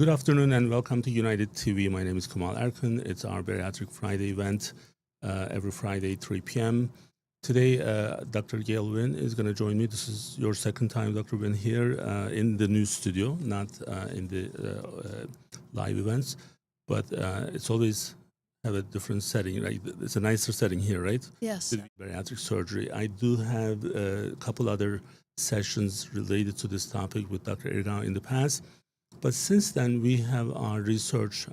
Good afternoon and welcome to United TV. My name is Kemal Erkan. It's our Bariatric Friday event every Friday, 3 p.m. Today, Dr. Gail Wynn is going to join me. This is your second time, Dr. Wynn, here in the news studio, not in the live events. But it's always have a different setting, right? It's a nicer setting here, right? Yes. Bariatric surgery. I do have a couple other sessions related to this topic with Dr. Erkan in the past. But since then, we have our research,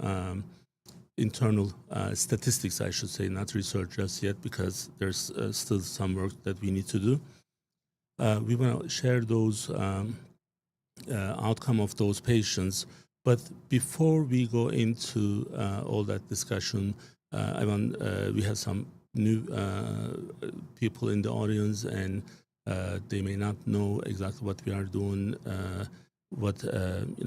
internal statistics, I should say, not research just yet, because there's still some work that we need to do. We want to share those outcome of those patients. But before we go into all that discussion, we have some new people in the audience, and they may not know exactly what we are doing, what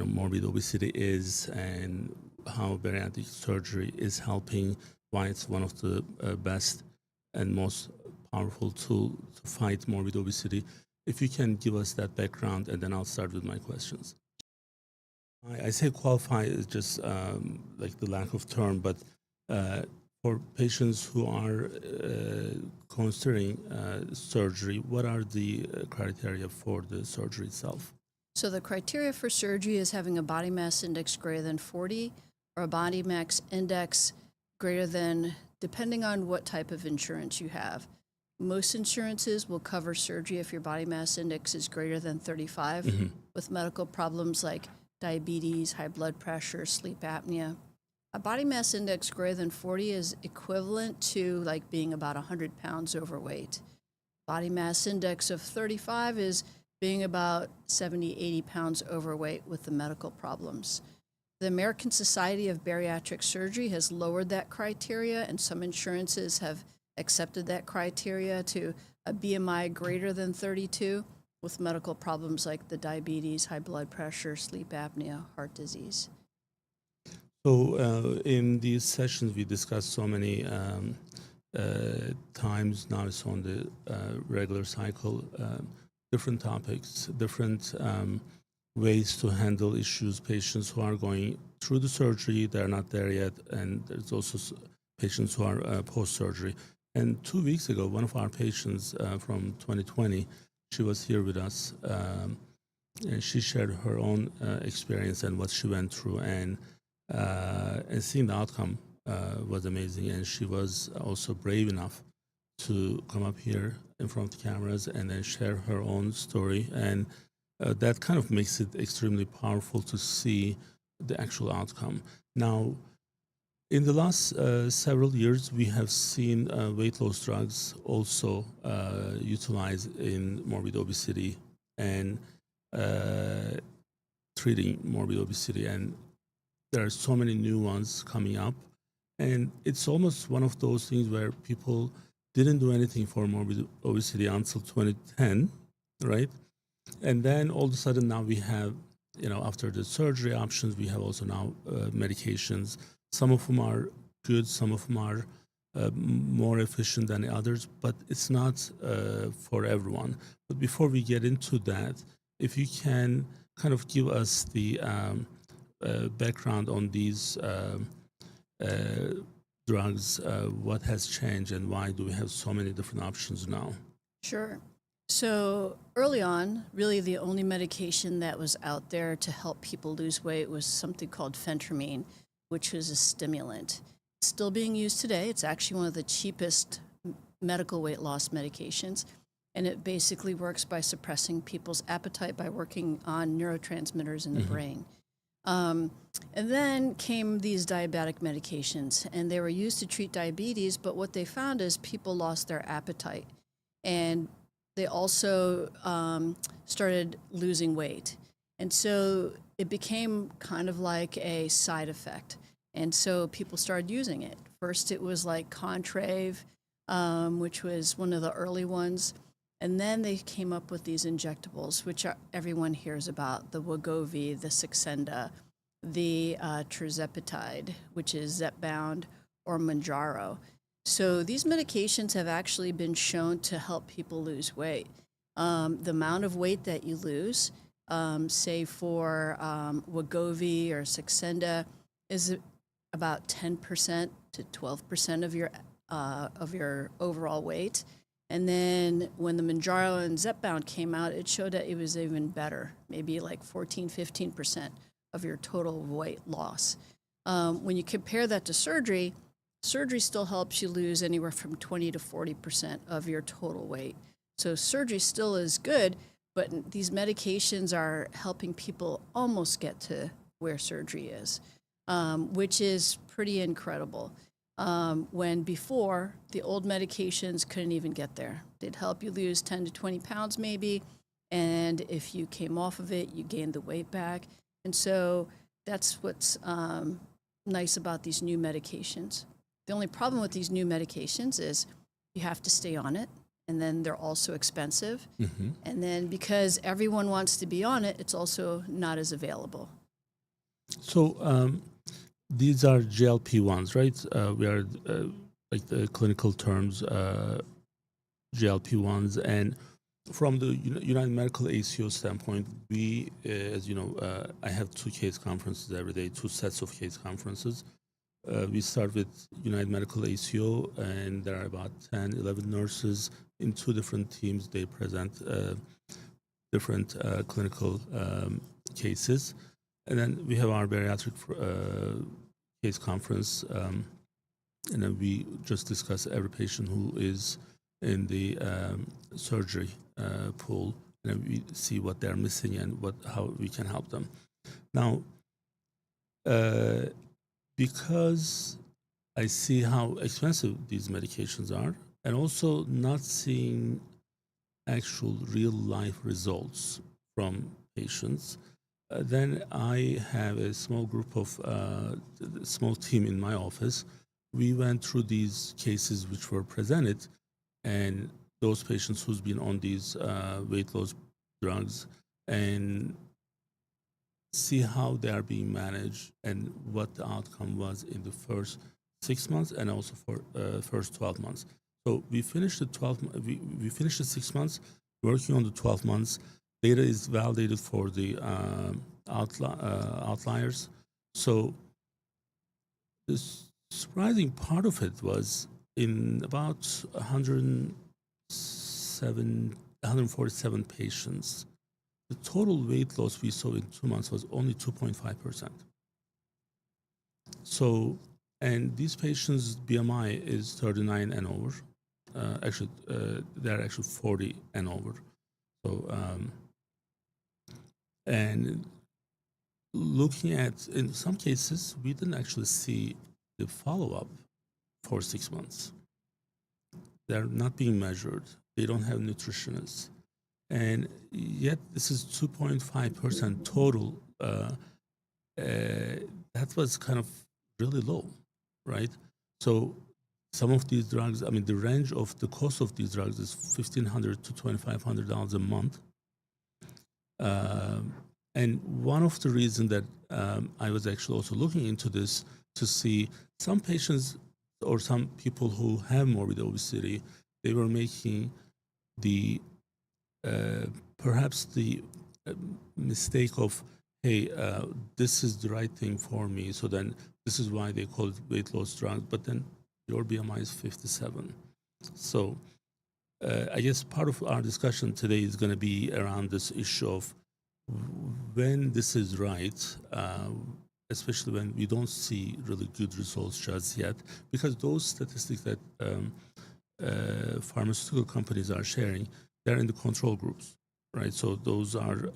morbid obesity is, and how bariatric surgery is helping, why it's one of the best and most powerful tool to fight morbid obesity. If you can give us that background, and then I'll start with my questions. I say qualify is just like the lack of term, but for patients who are considering surgery, what are the criteria for the surgery itself? So the criteria for surgery is having a body mass index greater than 40 or a body mass index greater than, depending on what type of insurance you have. Most insurances will cover surgery if your body mass index is greater than 35 with medical problems like diabetes, high blood pressure, sleep apnea. A body mass index greater than 40 is equivalent to like being about 100 pounds overweight. Body mass index of 35 is being about 70, 80 pounds overweight with the medical problems. The American Society of Bariatric Surgery has lowered that criteria, and some insurances have accepted that criteria to a BMI greater than 32 with medical problems like the diabetes, high blood pressure, sleep apnea, heart disease. So in these sessions, we discussed so many times. Now it's on the regular cycle. Different topics, different ways to handle issues, patients who are going through the surgery, they're not there yet, and there's also patients who are post-surgery. And 2 weeks ago, one of our patients from 2020, she was here with us, and she shared her own experience and what she went through, and seeing the outcome was amazing, and she was also brave enough to come up here in front of the cameras and then share her own story. And that kind of makes it extremely powerful to see the actual outcome. Now, in the last several years, we have seen weight loss drugs also utilized in morbid obesity and treating morbid obesity. And there are so many new ones coming up. And it's almost one of those things where people didn't do anything for morbid obesity until 2010, right? And then all of a sudden now we have, after the surgery options, we have also now medications. Some of them are good, some of them are more efficient than others, but it's not for everyone. But before we get into that, if you can kind of give us the background on these drugs, what has changed and why do we have so many different options now? Sure. So early on, really the only medication that was out there to help people lose weight was something called phentermine, which was a stimulant. It's still being used today. It's actually one of the cheapest medical weight loss medications, and it basically works by suppressing people's appetite by working on neurotransmitters in the brain. And then came these diabetic medications, and they were used to treat diabetes, but what they found is people lost their appetite, and they also started losing weight. And so it became kind of like a side effect. And so people started using it. First, it was like Contrave, which was one of the early ones. And then they came up with these injectables, which everyone hears about, the Wegovy, the Saxenda, the tirzepatide, which is Zepbound, or Mounjaro. So these medications have actually been shown to help people lose weight. The amount of weight that you lose say for Wegovy or Saxenda, is about 10% to 12% of your overall weight. And then when the Mounjaro and Zepbound came out, it showed that it was even better, maybe like 14, 15% of your total weight loss. When you compare that to surgery, surgery still helps you lose anywhere from 20 to 40% of your total weight. So surgery still is good, but these medications are helping people almost get to where surgery is, which is pretty incredible. When before, the old medications couldn't even get there. They'd help you lose 10 to 20 pounds maybe, and if you came off of it, you gained the weight back. And so that's what's nice about these new medications. The only problem with these new medications is you have to stay on it, and then they're also expensive. Mm-hmm. And then because everyone wants to be on it, it's also not as available. So these are GLP-1s, right? We are like the clinical terms, GLP-1s, and from the United Medical ACO standpoint, we, as you know, I have 2 case conferences every day, 2 sets of case conferences. We start with United Medical ACO, and there are about 10, 11 nurses in 2 different teams. They present different clinical cases. And then we have our bariatric case conference, and then we just discuss every patient who is in the surgery pool, and then we see what they're missing and how we can help them. Now, because I see how expensive these medications are, and also not seeing actual real-life results from patients, then I have a small group of, small team in my office. We went through these cases which were presented, and those patients who's been on these weight loss drugs, and see how they are being managed and what the outcome was in the first 6 months and also for first 12 months. So we finished the 12. We finished the 6 months, working on the 12 months. Data is validated for the outliers. So the surprising part of it was in about 147 patients, the total weight loss we saw in 2 months was only 2.5%. So, and these patients' BMI is 39 and over. They're actually 40 and over. So, and looking at, in some cases, we didn't actually see the follow-up for 6 months. They're not being measured. They don't have nutritionists. And yet this is 2.5% total. That was kind of really low, right? So some of these drugs, I mean, the range of the cost of these drugs is $1,500 to $2,500 a month. And one of the reasons that I was actually also looking into this to see some patients or some people who have morbid obesity, they were making the perhaps the mistake of, hey, this is the right thing for me, so then this is why they call it weight loss drug, but then your BMI is 57. So I guess part of our discussion today is going to be around this issue of when this is right, especially when we don't see really good results just yet, because those statistics that pharmaceutical companies are sharing, they're in the control groups, right? So those are,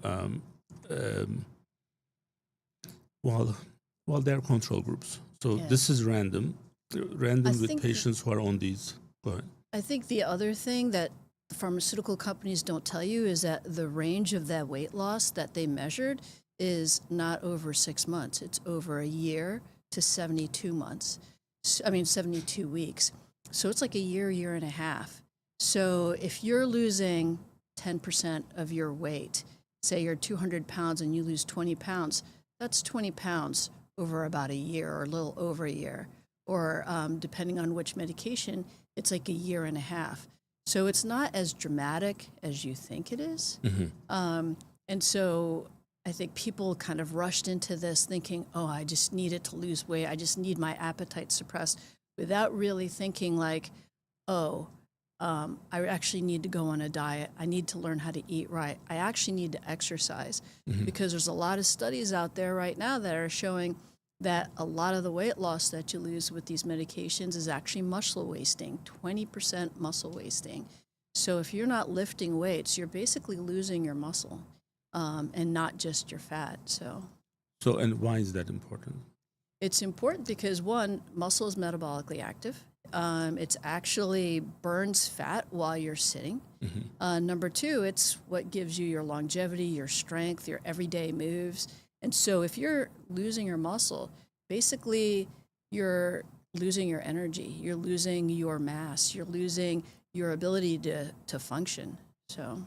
they're control groups. So Yeah. this is random with patients who are on these. Go ahead. I think the other thing that pharmaceutical companies don't tell you is that the range of that weight loss that they measured is not over 6 months. It's over a year to 72 months. 72 weeks. So it's like a year and a half. So if you're losing 10% of your weight, say you're 200 pounds and you lose 20 pounds, that's 20 pounds over about a year or a little over a year. Or depending on which medication, it's like a year and a half. So it's not as dramatic as you think it is. Mm-hmm. And so I think people kind of rushed into this thinking, oh, I just needed to lose weight. I just need my appetite suppressed, without really thinking like, oh, I actually need to go on a diet. I need to learn how to eat right. I actually need to exercise, because there's a lot of studies out there right now that are showing that a lot of the weight loss that you lose with these medications is actually muscle wasting, 20% muscle wasting. So if you're not lifting weights, you're basically losing your muscle, and not just your fat. So And why is that important? it's important because, one, muscle is metabolically active. It's actually burns fat while you're sitting. Number two, it's what gives you your longevity, your strength, your everyday moves. And so if you're losing your muscle, basically you're losing your energy, you're losing your mass, you're losing your ability to function. So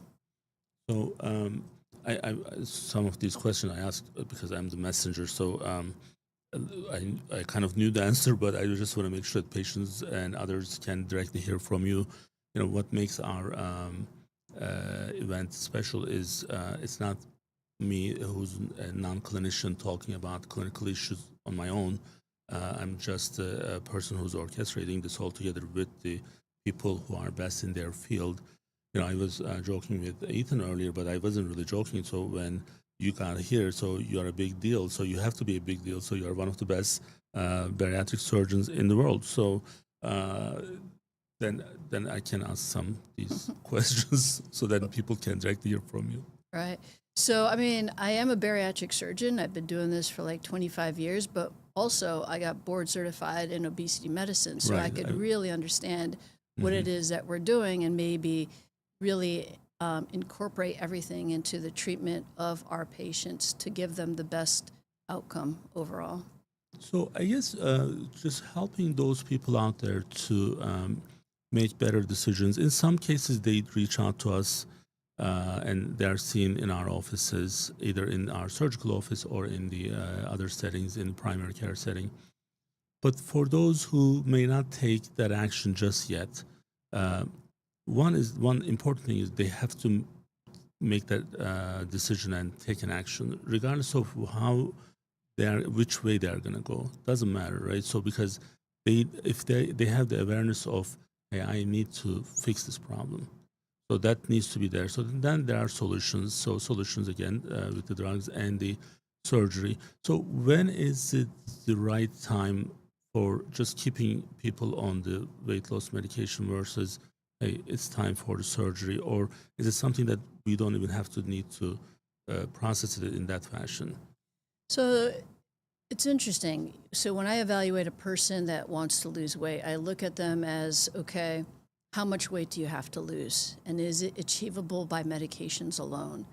I some of these questions I ask because I'm the messenger. I kind of knew the answer, but I just want to make sure that patients and others can directly hear from you. You know, what makes our event special is it's not me, who's a non-clinician, talking about clinical issues on my own. I'm just a person who's orchestrating this all together with the people who are best in their field. You know, I was joking with Ethan earlier, but I wasn't really joking. So when you got here, so you are a big deal. So you have to be a big deal. So you are one of the best bariatric surgeons in the world. So then I can ask some these questions so that people can directly hear from you. right. So, I mean, I am a bariatric surgeon. I've been doing this for like 25 years, but also I got board certified in obesity medicine. So I Right. could really understand what it is that we're doing, and maybe really incorporate everything into the treatment of our patients to give them the best outcome overall. So I guess just helping those people out there to make better decisions. In some cases, they reach out to us and they're seen in our offices, either in our surgical office or in the other settings, in primary care setting. But for those who may not take that action just yet, one important thing is they have to make that decision and take an action, regardless of how which way they are going to go. Doesn't matter, right? So because if they have the awareness of, hey, I need to fix this problem, so that needs to be there. So then there are solutions. So solutions again with the drugs and the surgery. So when is it the right time for just keeping people on the weight loss medication versus, hey, it's time for the surgery? Or is it something that we don't even have to need to process it in that fashion? So it's interesting. So when I evaluate a person that wants to lose weight, I look at them as, okay, how much weight do you have to lose? And is it achievable by medications alone?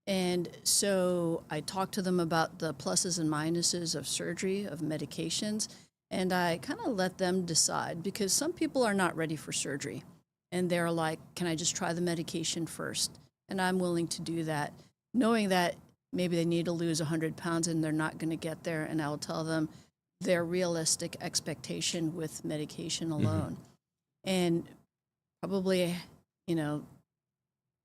And so I talk to them about the pluses and minuses of surgery, of medications, and I kind of let them decide, because some people are not ready for surgery. And they're like, can I just try the medication first? And I'm willing to do that, knowing that maybe they need to lose 100 pounds and they're not going to get there. And I'll tell them their realistic expectation with medication alone. And probably,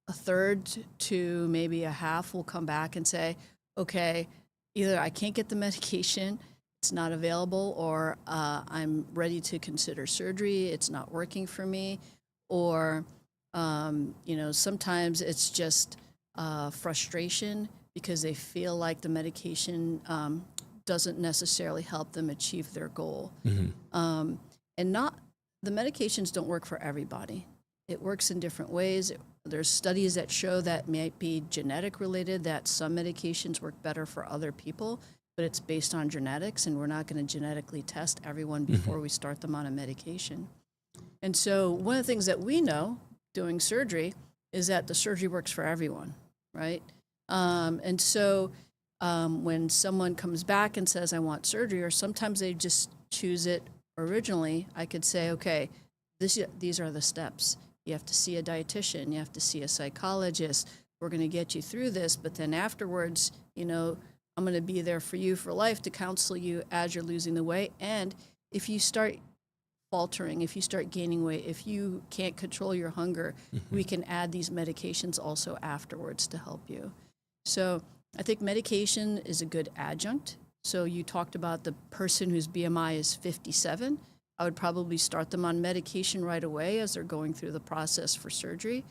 a third to maybe a half will come back and say, okay, either I can't get the medication, it's not available, or I'm ready to consider surgery, it's not working for me, or, sometimes it's just frustration because they feel like the medication doesn't necessarily help them achieve their goal. The medications don't work for everybody. It works in different ways. There's studies that show that might be genetic related, that some medications work better for other people, but it's based on genetics, and we're not going to genetically test everyone before we start them on a medication. And so one of the things that we know doing surgery is that the surgery works for everyone, right? And so when someone comes back and says, I want surgery, or sometimes they just choose it originally, I could say, okay, these are the steps. You have to see a dietitian, you have to see a psychologist. We're going to get you through this, but then afterwards, I'm going to be there for you for life to counsel you as you're losing the weight. And if you start faltering, if you start gaining weight, if you can't control your hunger, we can add these medications also afterwards to help you. So I think medication is a good adjunct. So you talked about the person whose BMI is 57. I would probably start them on medication right away as they're going through the process for surgery,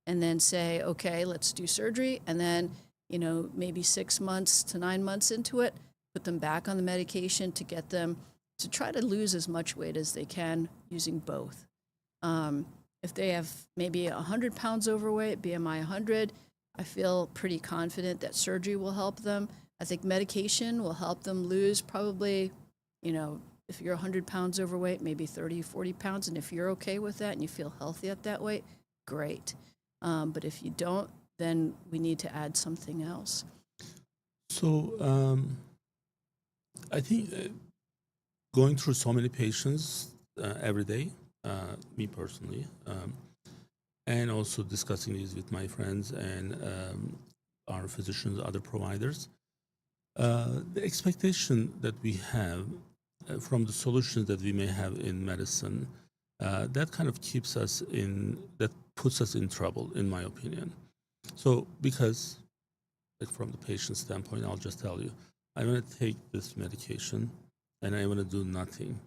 and then say, okay, let's do surgery. And then, maybe 6 months to 9 months into it, put them back on the medication to get them to try to lose as much weight as they can using both. If they have maybe 100 pounds overweight, BMI 100, I feel pretty confident that surgery will help them. I think medication will help them lose probably, if you're 100 pounds overweight, maybe 30, 40 pounds. And if you're okay with that and you feel healthy at that weight, great. But if you don't, then we need to add something else. So I think going through so many patients every day, me personally, and also discussing these with my friends and our physicians, other providers, the expectation that we have from the solutions that we may have in medicine, that kind of that puts us in trouble, in my opinion. So because, from the patient standpoint, I'll just tell you, I'm going to take this medication and I'm going to do nothing.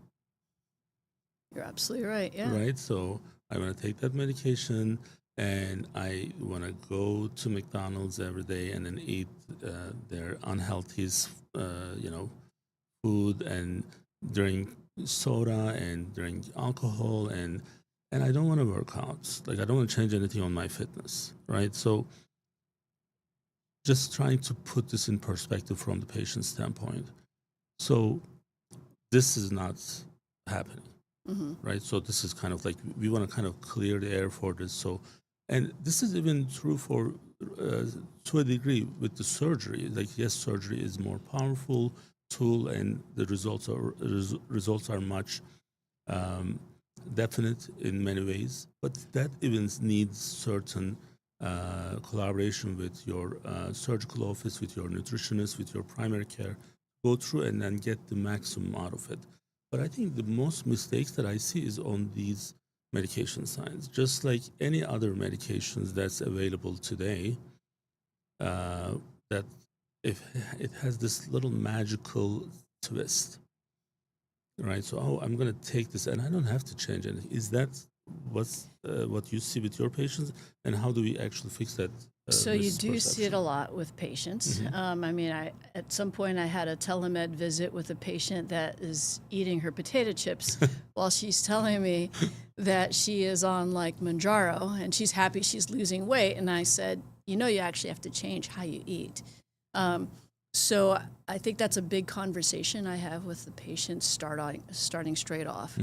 You're absolutely right, yeah. Right? So I'm going to take that medication and I want to go to McDonald's every day and then eat their unhealthy, food and drink soda and drink alcohol and I don't want to work out. Like, I don't want to change anything on my fitness, right? So just trying to put this in perspective from the patient's standpoint. So this is not happening, right? So this is kind of like, we want to kind of clear the air for this. So, and this is even true for, to a degree, with the surgery. Like, yes, surgery is more powerful tool and the results are much definite in many ways, but that even needs certain collaboration with your surgical office, with your nutritionist, with your primary care, go through and then get the maximum out of it. But I think the most mistakes that I see is on these medication signs. Just like any other medications that's available today, that if it has this little magical twist, right? So, oh, I'm going to take this and I don't have to change anything. Is that what you see with your patients, and how do we actually fix that? So you do see it a lot with patients. At some point I had a telemed visit with a patient that is eating her potato chips while she's telling me that she is on like Manjaro and she's happy she's losing weight. And I said, you actually have to change how you eat. So I think that's a big conversation I have with the patients starting straight off.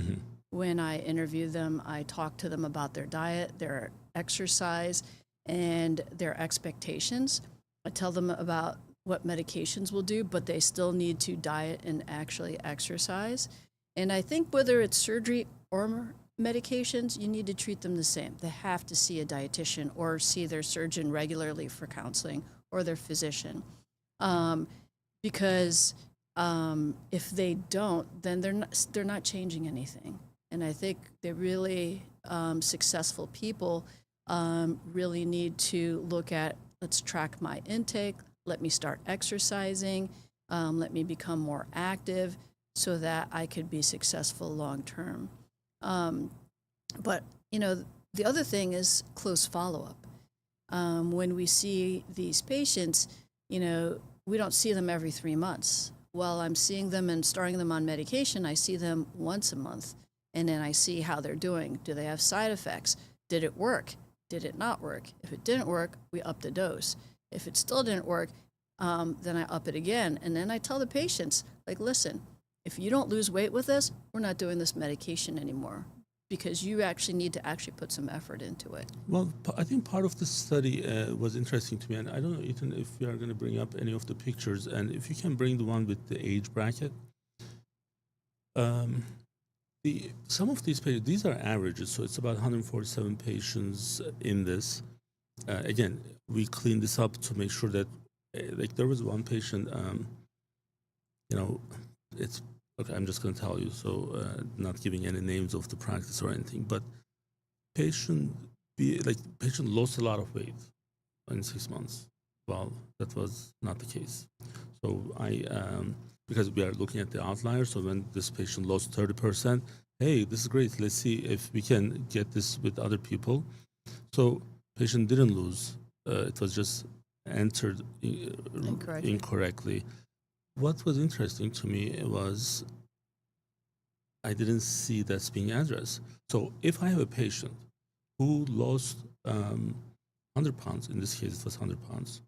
When I interview them, I talk to them about their diet, their exercise, and their expectations. I tell them about what medications will do, but they still need to diet and actually exercise. And I think whether it's surgery or medications, you need to treat them the same. They have to see a dietitian or see their surgeon regularly for counseling, or their physician. Because if they don't, then they're not changing anything. And I think the really successful people really need to look at, let's track my intake, let me start exercising, let me become more active so that I could be successful long term. But, the other thing is close follow-up. When we see these patients, we don't see them every 3 months. While I'm seeing them and starting them on medication, I see them once a month. And then I see how they're doing. Do they have side effects? Did it work? Did it not work? If it didn't work, we up the dose. If it still didn't work, then I up it again. And then I tell the patients, like, listen, if you don't lose weight with us, we're not doing this medication anymore, because you actually need to actually put some effort into it. Well, I think part of the study was interesting to me, and I don't know, Ethan, if you are going to bring up any of the pictures, and if you can bring the one with the age bracket. Some of these patients, these are averages, so it's about 147 patients in this. Again, we cleaned this up to make sure that, like, there was one patient, it's, okay, I'm just going to tell you, so not giving any names of the practice or anything, but patient lost a lot of weight in 6 months. Well, that was not the case. So because we are looking at the outliers, so when this patient lost 30%, hey, this is great. Let's see if we can get this with other people. So patient didn't lose. It was just entered incorrectly. What was interesting to me was I didn't see that's being addressed. So if I have a patient who lost 100 pounds, in this case it was 100 pounds,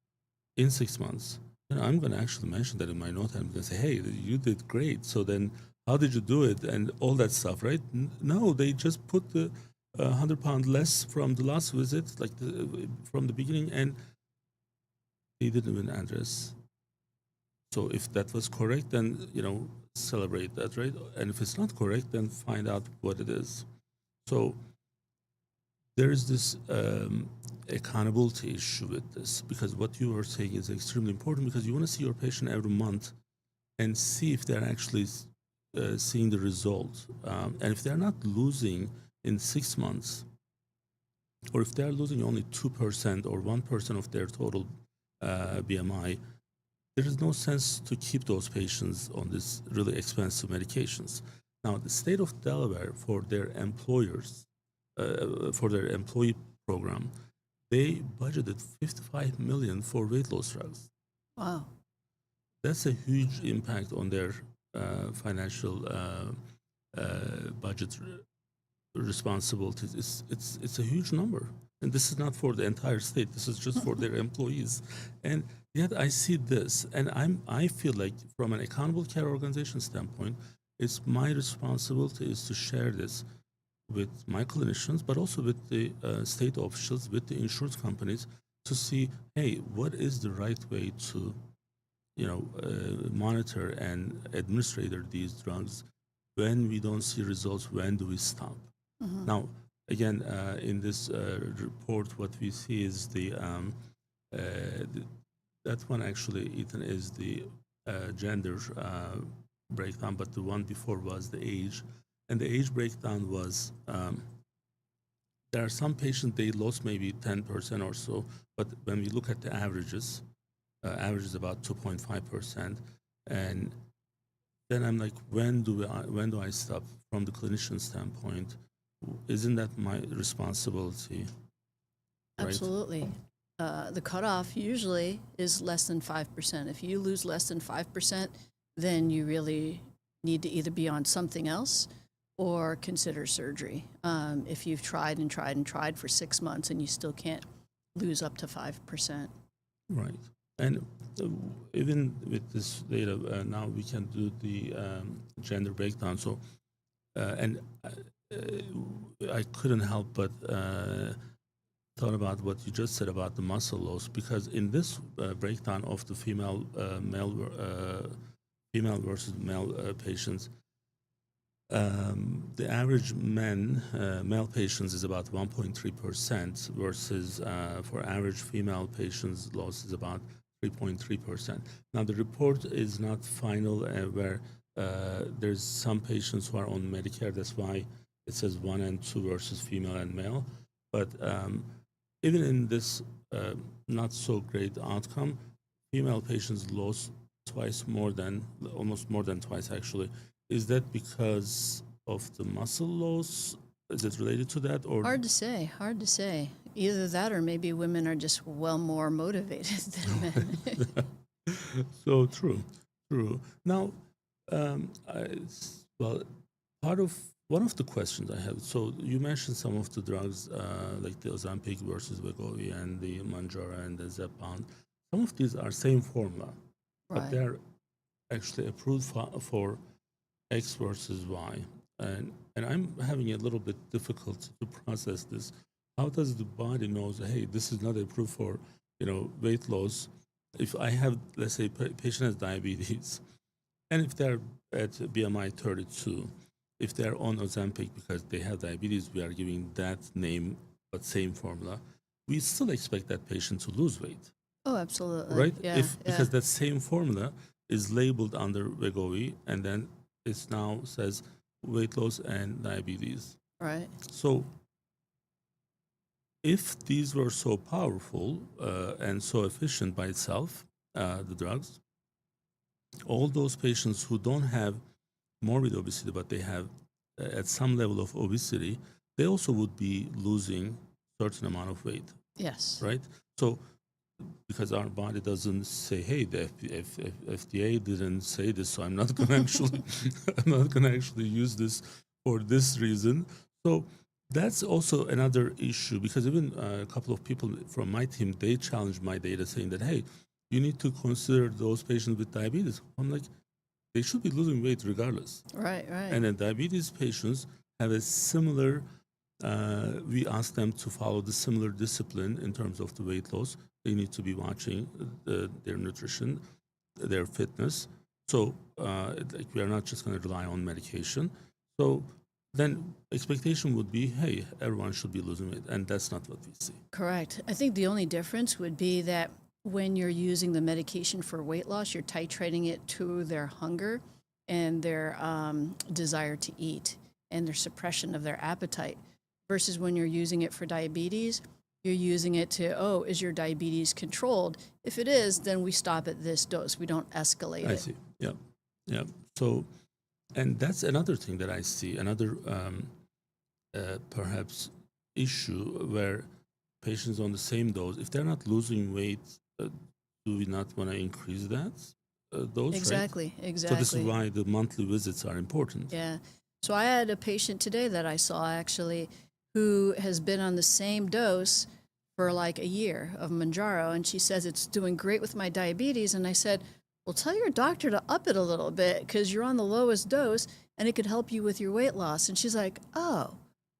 in 6 months, then I'm going to actually mention that in my note. I'm going to say, hey, you did great. So then how did you do it? And all that stuff, right? No, they just put the 100-pound less from the last visit, like from the beginning, and they didn't even address. So if that was correct, then, celebrate that, right? And if it's not correct, then find out what it is. So there is this accountability issue with this, because what you are saying is extremely important, because you want to see your patient every month and see if they're actually seeing the result. And if they're not losing in 6 months, or if they're losing only 2% or 1% of their total BMI, there is no sense to keep those patients on these really expensive medications. Now, the state of Delaware, for their employers, for their employee program, they budgeted $55 million for weight loss drugs. Wow. That's a huge impact on their financial budget responsibilities. It's a huge number. And this is not for the entire state. This is just for their employees. And yet I see this, and I feel like from an accountable care organization standpoint, it's my responsibility is to share this with my clinicians, but also with the state officials, with the insurance companies, to see, hey, what is the right way to, monitor and administer these drugs? When we don't see results, when do we stop? Mm-hmm. Now, again, in this report, what we see is that one actually, Ethan, is the gender breakdown, but the one before was the age. And the age breakdown was, there are some patients, they lost maybe 10% or so, but when we look at the averages, average is about 2.5%. And then I'm like, when do I stop? From the clinician standpoint, isn't that my responsibility? Right? Absolutely. The cutoff usually is less than 5%. If you lose less than 5%, then you really need to either be on something else or consider surgery. If you've tried and tried and tried for 6 months and you still can't lose up to 5%. Right. And even with this data, now we can do the gender breakdown. So, and I couldn't help but thought about what you just said about the muscle loss, because in this breakdown of the female versus male patients, the average male patients is about 1.3% versus for average female patients, loss is about 3.3%. Now, the report is not final, where there's some patients who are on Medicare. That's why it says 1 and 2 versus female and male. But even in this not so great outcome, female patients lost almost more than twice actually. Is that because of the muscle loss? Is it related to that, or Hard to say. Either that or maybe women are just well more motivated than men. So true. Now, well, one of the questions I have. So you mentioned some of the drugs, like the Ozempic versus Wegovy and the Mounjaro and the Zepbound. Some of these are same formula, but Right. they're actually approved for X versus Y, and I'm having a little bit difficult to process this. How does the body knows, hey, this is not approved for weight loss? If I have, let's say, patient has diabetes, and if they're at BMI 32, if they're on Ozempic because they have diabetes, we are giving that name but same formula. We still expect that patient to lose weight, Oh, absolutely. right? Yeah, Because that same formula is labeled under Wegovy, and then it now says weight loss and diabetes. right. So if these were so powerful and so efficient by itself, the drugs, all those patients who don't have morbid obesity, but they have at some level of obesity, they also would be losing certain amount of weight, Yes. right? So because our body doesn't say, hey, the FDA didn't say this, so I'm not going to actually, I'm not going to actually use this for this reason. So that's also another issue, because even a couple of people from my team, they challenged my data saying that, hey, you need to consider those patients with diabetes. I'm like, they should be losing weight regardless. Right, right. And then diabetes patients have a similar, we ask them to follow the similar discipline in terms of the weight loss. They need to be watching their nutrition, their fitness. So like we are not just going to rely on medication. So then expectation would be, hey, everyone should be losing weight. And that's not what we see. Correct. I think the only difference would be that when you're using the medication for weight loss, you're titrating it to their hunger and their desire to eat and their suppression of their appetite. Versus when you're using it for diabetes, you're using it to, oh, is your diabetes controlled? If it is, then we stop at this dose. We don't escalate I it. see. Yeah. Yeah. So, and that's another thing that I see, another perhaps issue where patients on the same dose, if they're not losing weight, do we not want to increase that dose? Exactly, Right? exactly. So this is why the monthly visits are important. Yeah. So I had a patient today that I saw actually who has been on the same dose for like a year of Manjaro, and she says it's doing great with my diabetes. And I said, well, tell your doctor to up it a little bit because you're on the lowest dose and it could help you with your weight loss. And she's like, oh,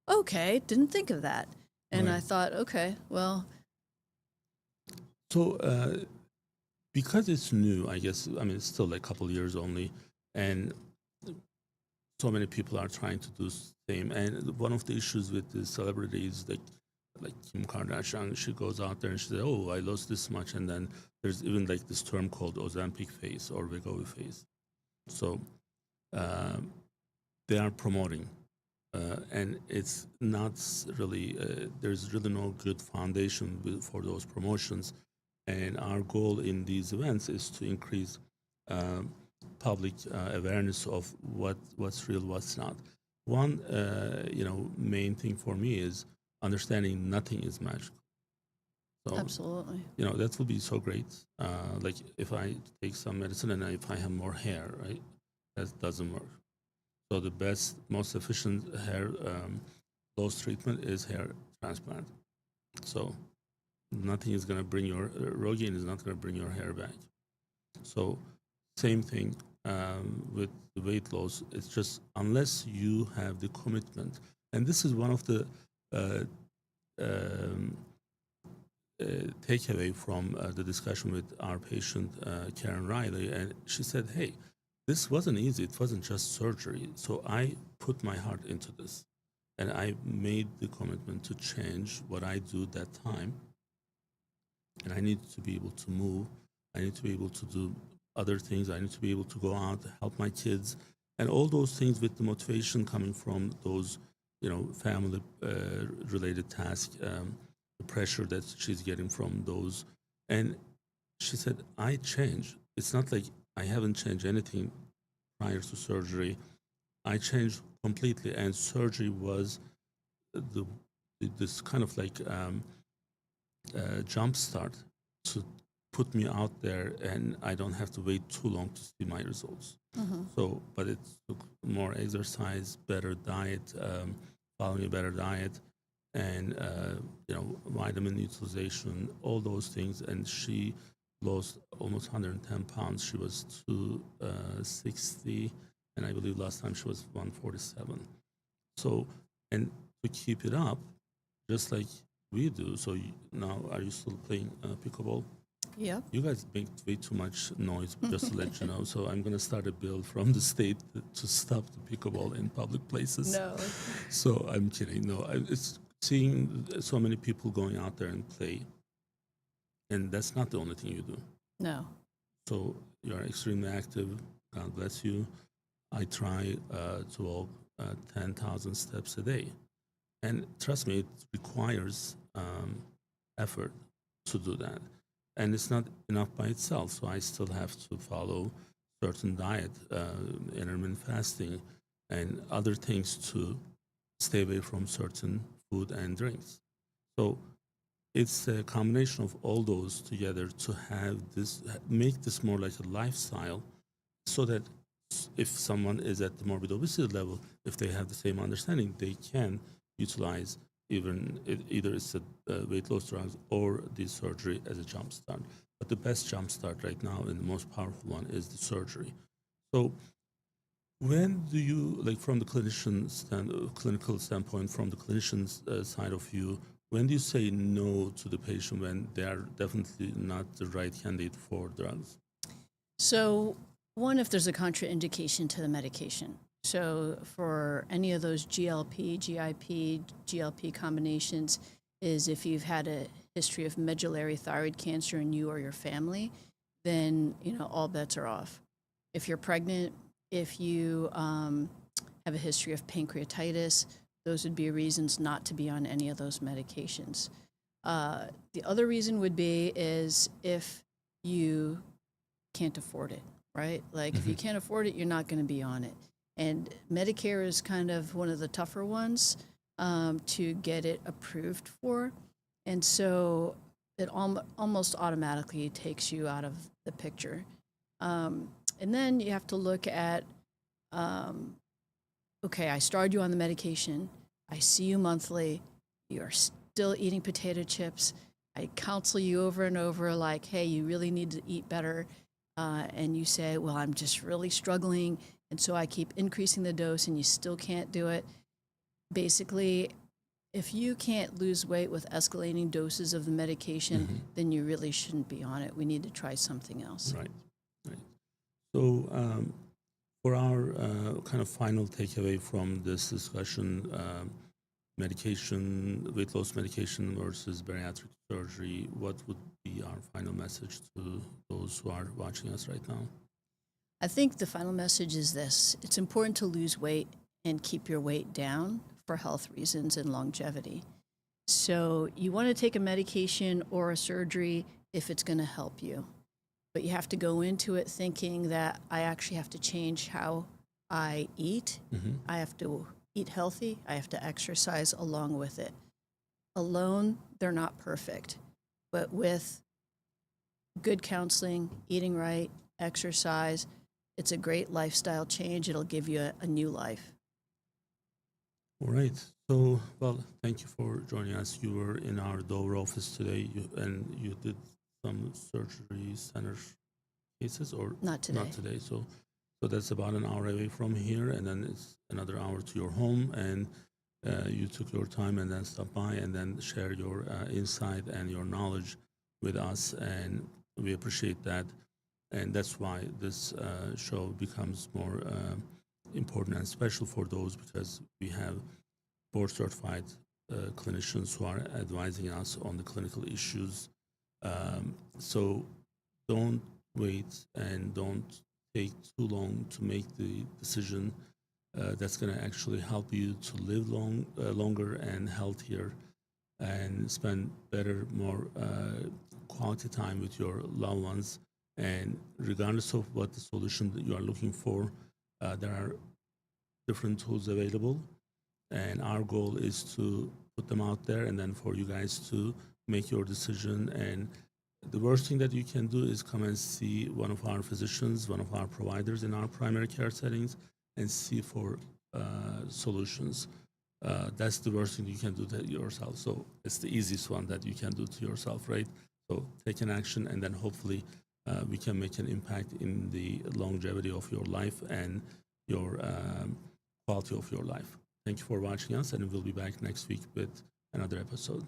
okay, didn't think of that. And Right. I thought, okay, well. So because it's new, I guess, I mean, it's still like a couple years only, and so many people are trying to do the same. And one of the issues with the celebrities, like Kim Kardashian, she goes out there and she says, "Oh, I lost this much," and then there's even like this term called Ozempic phase or Wegovy phase. So they are promoting, and it's not really. There's really no good foundation for those promotions. And our goal in these events is to increase public awareness of what's real, what's not. One, main thing for me is understanding nothing is magical. So, Absolutely. that would be so great. Like if I take some medicine and if I have more hair, right, that doesn't work. So the best, most efficient hair loss treatment is hair transplant. So nothing is going to bring your Rogaine is not going to bring your hair back. So same thing with the weight loss. It's just unless you have the commitment, and this is one of the takeaway from the discussion with our patient Karen Riley, and she said, "Hey, this wasn't easy. It wasn't just surgery. So I put my heart into this, and I made the commitment to change what I do that time. And I need to be able to move. I need to be able to do other things. I need to be able to go out, help my kids, and all those things with the motivation coming from those, family related tasks, the pressure that she's getting from those." And she said, "I changed. It's not like I haven't changed anything prior to surgery. I changed completely, and surgery was this kind of like jump start to put me out there, and I don't have to wait too long to see my results." So, but it took more exercise, better diet, following a better diet, and vitamin utilization, all those things. And she lost almost 110 pounds. She was 260, and I believe last time she was 147. So, and to keep it up, just like we do. So now, are you still playing pickleball? Yeah. You guys make way too much noise, just to let you know. So I'm going to start a bill from the state to stop the pickleball in public places. No. So I'm kidding. No, it's seeing so many people going out there and play, and that's not the only thing you do. No. So you are extremely active. God bless you. I try to walk 10,000 steps a day. And trust me, it requires effort to do that. And it's not enough by itself. So I still have to follow certain diet, intermittent fasting, and other things to stay away from certain food and drinks. So it's a combination of all those together to have this, make this more like a lifestyle, so that if someone is at the morbid obesity level, if they have the same understanding, they can utilize either it's a weight loss drugs or the surgery as a jump start. But the best jump start right now and the most powerful one is the surgery. So when do you, like from the clinical standpoint, from the clinician's side of you, when do you say no to the patient when they are definitely not the right candidate for drugs? So one, if there's a contraindication to the medication. So for any of those GLP, GIP, GLP combinations, is if you've had a history of medullary thyroid cancer in you or your family, then all bets are off. If you're pregnant, if you have a history of pancreatitis, those would be reasons not to be on any of those medications. The other reason would be is if you can't afford it, right? Like if you can't afford it, you're not going to be on it. And Medicare is kind of one of the tougher ones to get it approved for. And so it almost automatically takes you out of the picture. And then you have to look at, okay, I started you on the medication. I see you monthly. You are still eating potato chips. I counsel you over and over like, hey, you really need to eat better. And you say, well, I'm just really struggling. And so I keep increasing the dose and you still can't do it. Basically, if you can't lose weight with escalating doses of the medication, then you really shouldn't be on it. We need to try something else. Right. So for our kind of final takeaway from this discussion, medication, weight loss medication versus bariatric surgery, what would be our final message to those who are watching us right now? I think the final message is this. It's important to lose weight and keep your weight down for health reasons and longevity. So you want to take a medication or a surgery if it's going to help you. But you have to go into it thinking that I actually have to change how I eat. I have to eat healthy. I have to exercise along with it. Alone, they're not perfect. But with good counseling, eating right, exercise, it's a great lifestyle change. It'll give you a new life. All right. So, well, thank you for joining us. You were in our Dover office today, and you did some surgery center cases, or Not today. Not today. So that's about an hour away from here, and then it's another hour to your home. And you took your time and then stopped by and then share your insight and your knowledge with us, and we appreciate that. And that's why this show becomes more important and special for those, because we have board-certified clinicians who are advising us on the clinical issues. So don't wait and don't take too long to make the decision that's going to actually help you to live longer and healthier, and spend better, more quality time with your loved ones. And regardless of what the solution that you are looking for, there are different tools available, and our goal is to put them out there and then for you guys to make your decision. And the worst thing that you can do is come and see one of our physicians, one of our providers in our primary care settings, and see for solutions. That's the worst thing you can do to yourself. So it's the easiest one that you can do to yourself, right? So take an action, and then hopefully we can make an impact in the longevity of your life and your quality of your life. Thank you for watching us, and we'll be back next week with another episode.